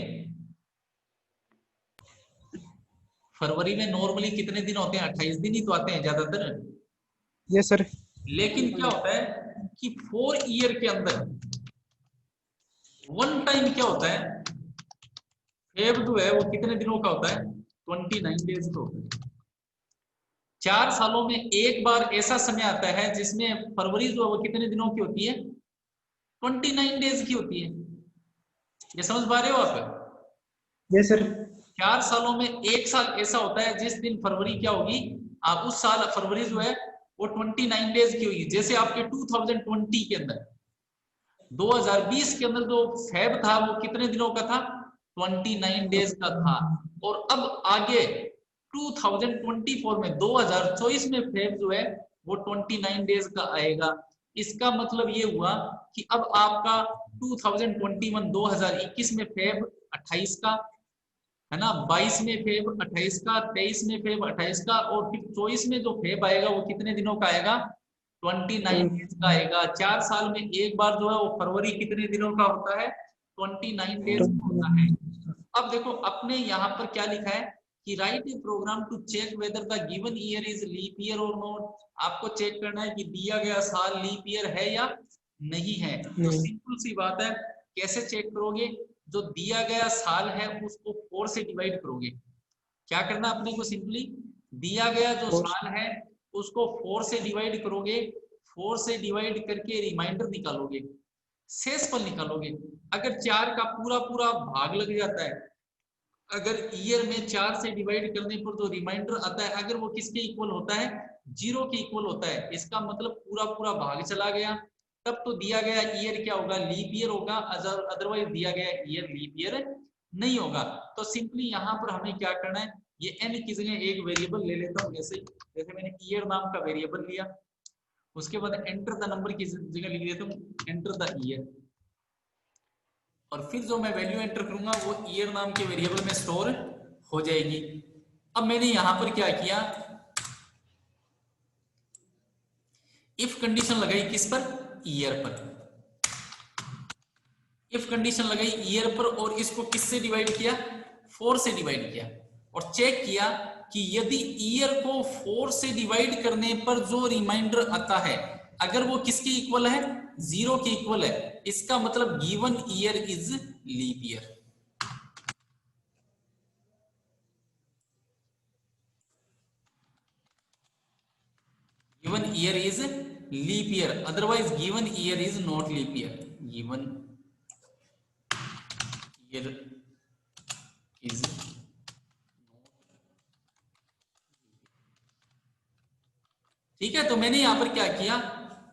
S1: फरवरी में नॉर्मली कितने दिन होते हैं? 28 दिन ही तो आते हैं ज्यादातर।
S2: ये सर।
S1: लेकिन क्या होता है कि 4 ईयर के अंदर वन टाइम क्या होता है, फेब जो है वो कितने दिनों का होता है? 29 डेज का होता है। 4 सालों में एक बार ऐसा समय आता है जिसमें फरवरी जो है वो कितने दिनों की होती है? 29 डेज की होती है। ये समझ पा रहे हो आप?
S2: ये सर।
S1: 4 सालों में एक साल ऐसा होता है जिस दिन फरवरी क्या होगी, आप उस साल फरवरी जो है वो 29 डेज की होगी। जैसे आपके 2020 के अंदर, 2020 के अंदर जो फेब था वो कितने दिनों का था? 29 डेज का था। और अब आगे 2024 में, 2024 में फेब जो है वो 29 डेज का आएगा। इसका मतलब ये हुआ कि अब आपका 2021 2021 में फेब 28 का है ना, 22 में फेब 28 का, 23 में फेब 28 का, और फिर 24 में जो फेब आएगा वो कितने दिनों का आएगा? 29 डेज का आएगा। 4 साल में एक बार जो है वो फरवरी कितने दिनों का होता है? 29 डेज का होता है। अब देखो अपने यहाँ पर क्या लिखा है कि write a program to check whether the given year is leap year और नॉट। आपको चेक करना है कि दिया गया साल लीप ईयर है या नहीं है। तो सिंपल सी बात है, कैसे चेक करोगे? जो दिया गया साल है उसको 4 से डिवाइड करोगे। क्या करना अपने को? सिंपली दिया गया जो साल है उसको 4 से डिवाइड करोगे, 4 से डिवाइड करके रिमाइंडर निकालोगे, शेषफल निकालोगे। अगर 4 का पूरा पूरा भाग लग जाता है, अगर ईयर में 4 से डिवाइड करने पर जो रिमाइंडर आता है अगर वो किसके इक्वल होता है? 0 के इक्वल होता है, इसका मतलब पूरा पूरा भाग चला गया, तब तो दिया गया ईयर क्या होगा? लीप ईयर होगा। अदरवाइज दिया गया ईयर लीप ईयर नहीं होगा। तो सिंपली यहाँ पर हमें क्या करना है, ये n की जगह एक वेरिएबल ले लेता हूँ। जैसे जैसे मैंने ईयर नाम का वेरिएबल लिया, उसके बाद एंटर द नंबर की जगह लिख देता हूँ एंटर द ईयर, और फिर जो मैं वैल्यू एंटर करूंगा वो ईयर नाम के वेरिएबल में स्टोर हो जाएगी। अब मैंने यहां पर क्या किया, इफ कंडीशन लगाई किस पर? ईयर पर। इफ कंडीशन लगाई ईयर पर और इसको किससे डिवाइड किया? 4 से डिवाइड किया, और चेक किया कि यदि ईयर को 4 से डिवाइड करने पर जो रिमाइंडर आता है अगर वो किसके इक्वल है? 0 के इक्वल है, इसका मतलब given year is leap year. Given year is leap year, otherwise given year is not leap year. Given year is, ठीक है। तो मैंने यहां पर क्या किया,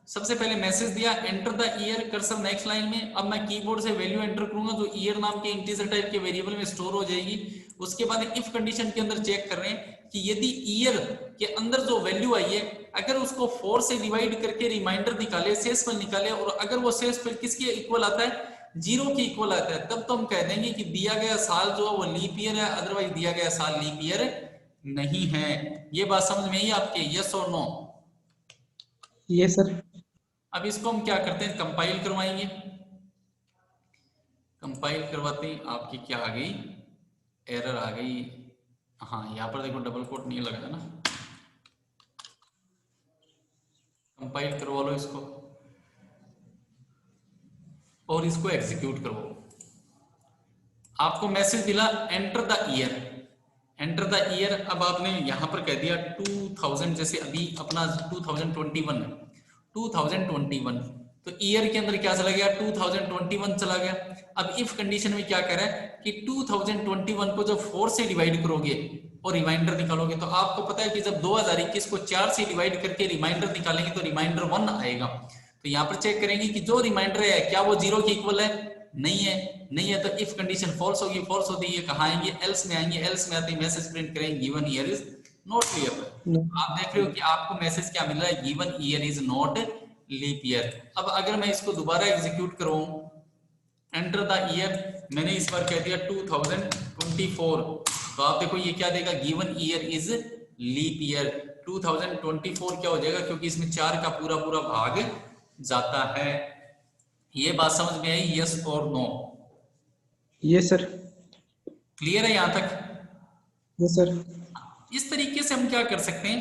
S1: सबसे पहले मैसेज दिया enter the year, cursor next line में। अब मैं कीबोर्ड से वैल्यू एंटर करूंगा जो ईयर नाम के इंटीजर टाइप के वेरिएबल में स्टोर हो जाएगी। उसके बाद इफ कंडीशन के अंदर चेक कर रहे हैं कि यदि ईयर के अंदर जो वैल्यू आई है अगर उसको 4 से डिवाइड करके रिमाइंडर निकाले, शेषफल निकाले, और अगर वो शेषफल किसके इक्वल आता है? 0 के इक्वल आता है, तब तो हम कह देंगे कि दिया गया साल जो है वो लीप ईयर है, अदरवाइज दिया गया साल लीप ईयर नहीं है। ये बात समझ में आई आपके? यस और नो?
S2: ये सर।
S1: अब इसको हम क्या करते हैं, कंपाइल करवाएंगे। कंपाइल करवाते ही आपकी क्या आ गई? एरर आ गई। हाँ यहाँ पर देखो डबल कोट नहीं लगा है ना। कंपाइल करवा लो इसको और इसको एग्जीक्यूट करवाओ। आपको मैसेज मिला enter the year, enter the year, अब आपने यहाँ पर कह दिया 2000, जैसे अभी अपना 2021 है, 2021, तो ईयर के अंदर क्या चला गया, 2021 चला गया। अब इफ कंडीशन में क्या कह रहा है कि 2021 को जब 4 से डिवाइड करोगे और रिमाइंडर निकालोगे, तो आपको पता है कि जब 2021 को 4 से डिवाइड करके रिमाइंडर निकालेंगे तो रिमाइंडर 1 आएगा। तो यहाँ पर चेक करेंगे कि जो रिमाइंडर है क्या वो 0 के इक्वल है, नहीं है, नहीं है, तो इफ कंडीशन फॉल्स होगी, फॉल्स होती है कहाँ आएंगे, एल्स में आएंगे, एल्स में आते ही मैसेज प्रिंट करेंगे given year is not leap year. आप देख रहे हो कि आपको मैसेज क्या मिल रहा है, given year is not leap year. अब अगर मैं इसको दोबारा एग्जीक्यूट करूं, एंटर द ईयर, मैंने इस बार कह दिया 2024, तो आप देखो ये क्या देगा, given year is leap year. 2024 क्या हो जाएगा, क्योंकि इसमें 4 का पूरा पूरा भाग जाता है। ये बात समझ में आई, यस और नो?
S2: Yes sir.
S1: क्लियर है यहां तक?
S2: Yes sir.
S1: इस तरीके से हम क्या कर सकते हैं,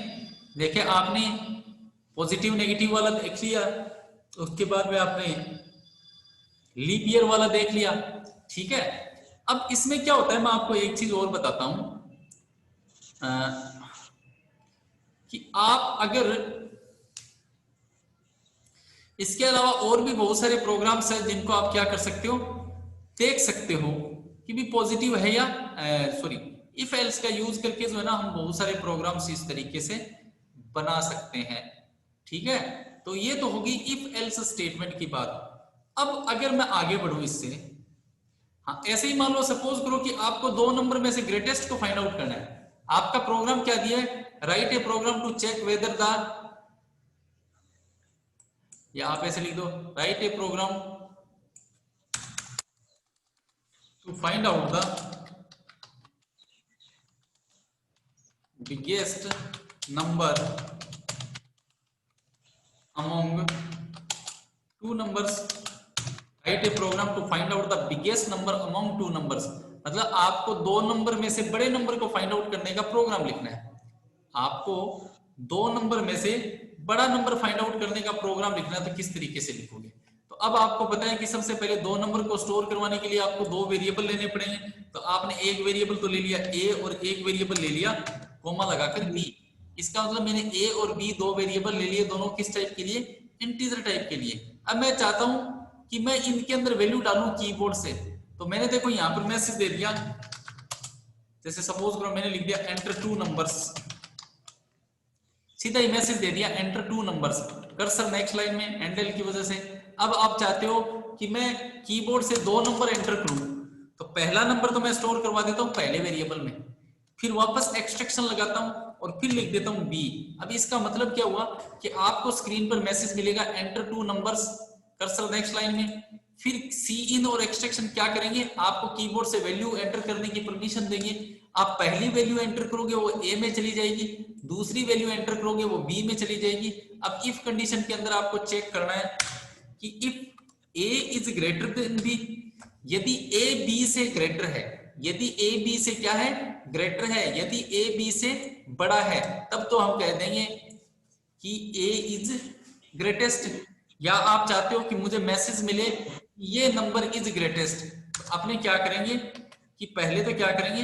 S1: देखिए आपने पॉजिटिव नेगेटिव वाला देख लिया, उसके बाद में आपने लीप ईयर वाला देख लिया, ठीक है। अब इसमें क्या होता है, मैं आपको एक चीज और बताता हूं कि आप अगर इसके अलावा और भी बहुत सारे प्रोग्राम्स हैं जिनको आप क्या कर सकते हो, देख सकते हो कि भी पॉजिटिव है या सॉरी इफ एल्स का यूज करके जो है ना हम बहुत सारे प्रोग्राम्स इस तरीके से बना सकते हैं, ठीक है। तो ये तो होगी इफ एल्स स्टेटमेंट की बात। अब अगर मैं आगे बढ़ूं इससे, हाँ ऐसे ही मान लो, सपोज करो कि आपको 2 नंबर में से ग्रेटेस्ट को फाइंड आउट करना है। आपका प्रोग्राम क्या दिया है, write a program to check whether the, या आप ऐसे लिख दो, write a program to find out the biggest number among 2 numbers, write a program to find out the biggest number among 2 numbers. मतलब आपको 2 नंबर में से बड़े नंबर को फाइंड आउट करने का प्रोग्राम लिखना है। आपको 2 नंबर में से बड़ा नंबर फाइंड आउट करने का प्रोग्राम लिखना है, तो किस तरीके से लिखोगे? तो अब आपको पता है कि सबसे पहले 2 नंबर को स्टोर करवाने के लिए आपको 2 वेरिएबल लेने पड़ेंगे। तो आपने एक वेरिएबल तो ले लिया ए और एक वेरिएबल ले लिया कॉमा लगाकर बी। इसका मतलब मैंने ए और बी 2 वेरिएबल ले लिए, दोनों किस टाइप के लिए, इंटीजर टाइप के लिए। अब मैं चाहता हूं कि मैं इनके अंदर वैल्यू डालूं कीबोर्ड से, तो मैंने देखो यहां पर मैसेज दे दिया, जैसे सपोज करो मैंने लिख दिया एंटर 2 नंबर्स, सीधा ही मैसेज दे दिया enter 2 numbers, cursor next line में हैंडल की वजह से। अब आप चाहते हो कि मैं कीबोर्ड से 2 नंबर एंटर करूं, तो पहला नंबर तो मैं स्टोर करवा देता हूं पहले वेरिएबल में, फिर वापस एक्सट्रैक्शन लगाता हूं और फिर लिख देता हूं बी। अब इसका मतलब क्या हुआ कि आपको स्क्रीन पर मैसेज मिलेगा enter 2 numbers, cursor next line में, फिर सी इन और एक्सट्रैक्शन क्या करेंगे, आपको कीबोर्ड से वैल्यू एंटर करने की परमिशन देंगे। आप पहली वैल्यू एंटर करोगे वो ए में चली जाएगी, दूसरी वैल्यू एंटर करोगे वो बी में चली जाएगी। अब इफ कंडीशन के अंदर आपको चेक करना है कि if A is greater than B, यदि ए बी से ग्रेटर है, यदि ए बी से क्या है, ग्रेटर है, यदि ए बी से बड़ा है, तब तो हम कह देंगे कि ए इज ग्रेटेस्ट। या आप चाहते हो कि मुझे मैसेज मिले ये नंबर इज ग्रेटेस्ट, तो आपने क्या करेंगे कि पहले तो क्या करेंगे,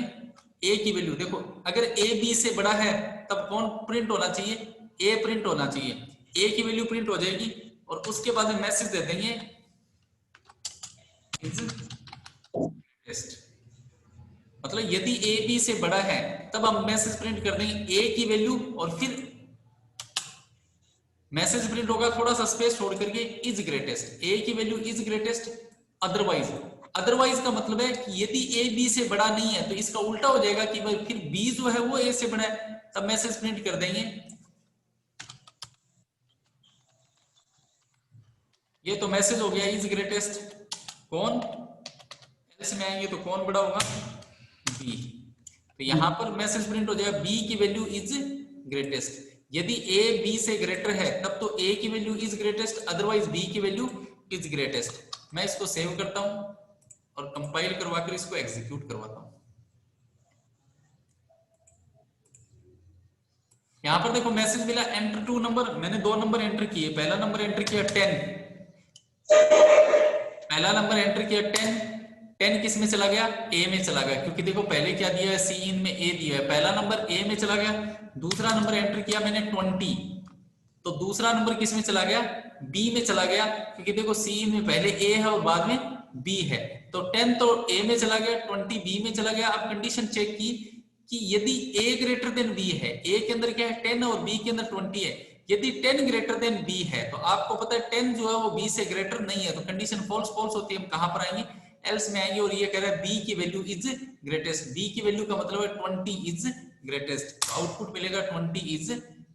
S1: ए की वैल्यू देखो, अगर ए बी से बड़ा है तब कौन प्रिंट होना चाहिए, ए प्रिंट होना चाहिए, ए की वैल्यू प्रिंट हो जाएगी और उसके बाद में मैसेज दे देंगे इज ग्रेटेस्ट। मतलब यदि ए बी से बड़ा है तब हम मैसेज प्रिंट कर देंगे ए की वैल्यू और फिर मैसेज प्रिंट होगा थोड़ा सा स्पेस छोड़ करके इज ग्रेटेस्ट, ए की value is greatest. Otherwise, otherwise का मतलब है कि यदि ए बी से बड़ा नहीं है तो इसका उल्टा हो जाएगा कि भाई फिर बी जो है वो ए से बड़ा है, तब मैसेज प्रिंट कर देंगे ये तो मैसेज हो गया इज ग्रेटेस्ट। कौन एल्स में आएंगे तो कौन बड़ा होगा, बी। तो यहां पर मैसेज प्रिंट हो जाएगा बी की वैल्यू इज ग्रेटेस्ट। यदि ए बी से ग्रेटर है तब तो ए की value is greatest, otherwise B की वैल्यू इज ग्रेटेस्ट। मैं इसको सेव करता हूं और कंपाइल करवाकर इसको एग्जीक्यूट करवाता हूं। यहां पर देखो मैसेज मिला एंटर 2 नंबर, मैंने 2 नंबर एंटर किए, पहला नंबर एंटर किया 10, पहला नंबर एंटर किया 10, 10 किस में चला गया, ए में चला गया, क्योंकि देखो पहले क्या दिया है, सी इन में ए दिया है, पहला नंबर ए में चला गया, दूसरा नंबर एंटर किया मैंने 20, तो दूसरा नंबर किस में चला गया, बी में चला गया, क्योंकि देखो सी इन में पहले ए है और बाद में बी है, तो 10 तो ए में चला गया, 20 बी में चला गया। अब कंडीशन चेक की कि यदि a ग्रेटर देन b है, a के अंदर क्या है 10 और b के अंदर 20 है, यदि 10 ग्रेटर देन b है तो आपको पता है 10 जो है वो b से ग्रेटर नहीं है, तो कंडीशन फॉल्स फॉल्स होती है, हम कहां पर आएंगे, एल्स में आएंगे, और ये कह रहा है b की वैल्यू इज ग्रेटेस्ट, b की वैल्यू का मतलब है 20 इज ग्रेटेस्ट, तो आउटपुट मिलेगा 20 इज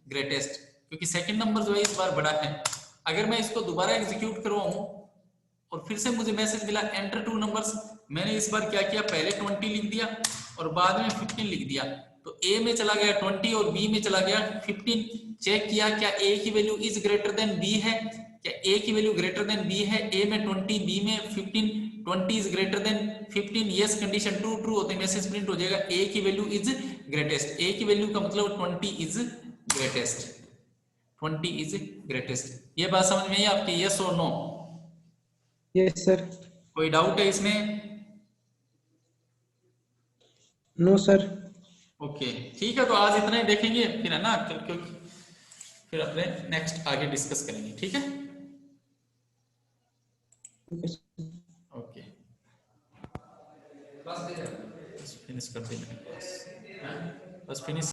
S1: ग्रेटेस्ट, क्योंकि सेकंड नंबर जो है इस बार बड़ा है। अगर मैं इसको दोबारा एग्जीक्यूट करवाऊं और फिर से मुझे मैसेज मिला एंटर टू नंबर्स, मैंने इस बार क्या किया, पहले 20 लिख दिया और बाद में 15 लिख दिया, तो ए में चला गया 20 और बी में चला गया 15, चेक किया क्या ए की value is greater than B है, क्या ए की वैल्यू ग्रेटर देन बी है, ए में 20 बी में 15, 20 is greater then 15, yes condition true true होते मैसेज प्रिंट हो जाएगा, ए की वैल्यू इज ग्रेटेस्ट, ए की वैल्यू का मतलब 20 इज ग्रेटेस्ट, 20 इज ग्रेटेस्ट। ये बात समझ में आई आपकी, यस और नो?
S2: Yes sir.
S1: कोई डाउट है इसमें?
S2: No sir.
S1: ओके ठीक है, तो आज इतना ही देखेंगे फिर, है ना, क्योंकि फिर अपने नेक्स्ट आगे डिस्कस करेंगे, ठीक है? ओके बस फिनिश कर देंगे, बस फिनिश